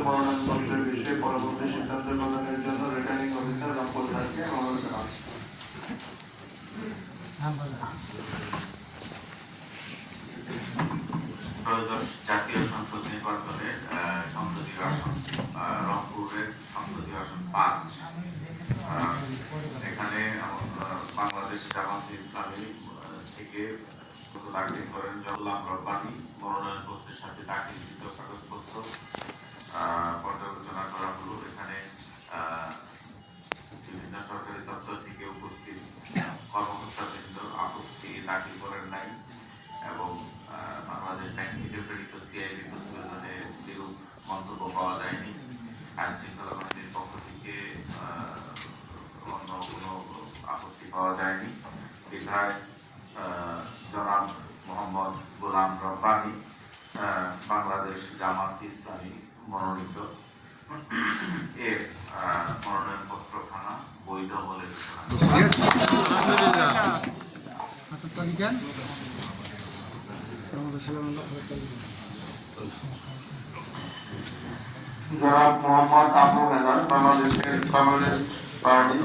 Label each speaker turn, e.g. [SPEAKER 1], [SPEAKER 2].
[SPEAKER 1] মনোনয়নপত্রের বিষয়ে পরবর্তী সিদ্ধান্ত প্রদানের জন্য রিটার্নিং অফিসার রংপুর স্যারকে অনুরোধ জানাচ্ছি।
[SPEAKER 2] ত্রয়োদশ জাতীয় সংসদ নির্বাচনের সংসদীয় আসন রংপুরের সংসদীয় আসন ৫। এখানে বাংলাদেশ জামাত ইসলামী থেকে দাখিল করেন গোলাম রব্বানী। মনোনয়নপত্রের সাথে দাখিলকৃত কাগজপত্র পর্যালোচনা করা হলো। এখানে বিভিন্ন সরকারি দপ্তর থেকে উপস্থিত কর্মকর্তাবৃন্দ আপত্তি দাখিল করেন নাই এবং বাংলাদেশ ব্যাংক থেকে প্রেরিত সিআইবি প্রতিবেদনে বিরূপ মন্তব্য পাওয়া যায়নি। আইন শৃঙ্খলা বাহিনীর পক্ষ থেকে অন্য কোনো আপত্তি পাওয়া যায়নি। বিধায় জনাব মোহাম্মদ গোলাম রব্বানী বাংলাদেশ জামাত ইসলামী মনোনীত এর মনোনয়নপত্রখানা বৈধ বলে
[SPEAKER 1] জনাব মোহাম্মদ আবু হেলাল বাংলাদেশের কমিউনিস্ট পার্টি